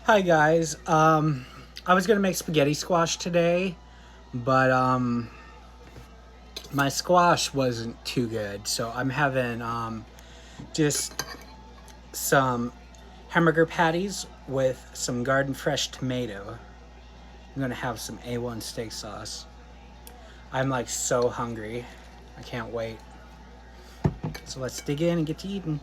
Hi guys. I was gonna make spaghetti squash today, but my squash wasn't too good, so I'm having just some hamburger patties with some garden fresh tomato. I'm gonna have some A1 steak sauce. I'm like so hungry. I can't wait. So let's dig in and get to eating.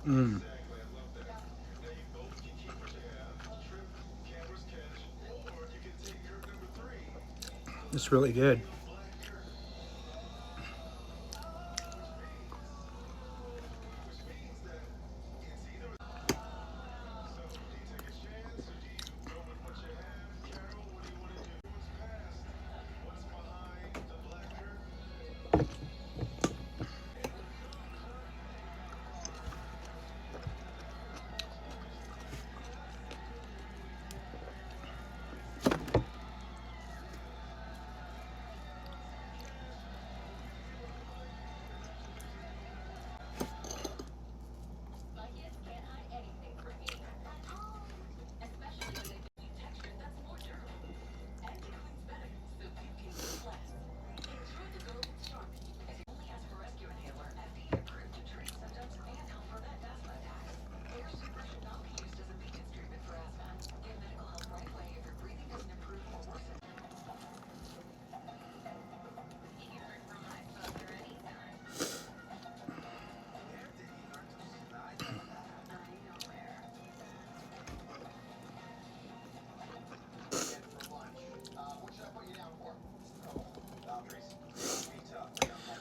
Mmm, it's really good.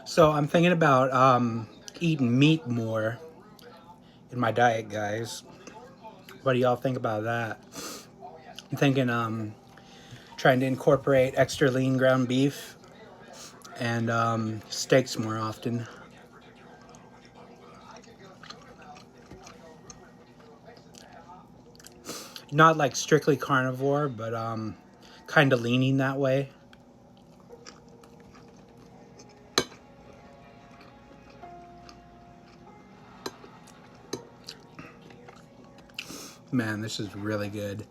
So I'm thinking about eating meat more in my diet, guys. What do y'all think about that? I'm thinking trying to incorporate extra lean ground beef and steaks more often. Not like strictly carnivore, but kind of leaning that way. Man, this is really good.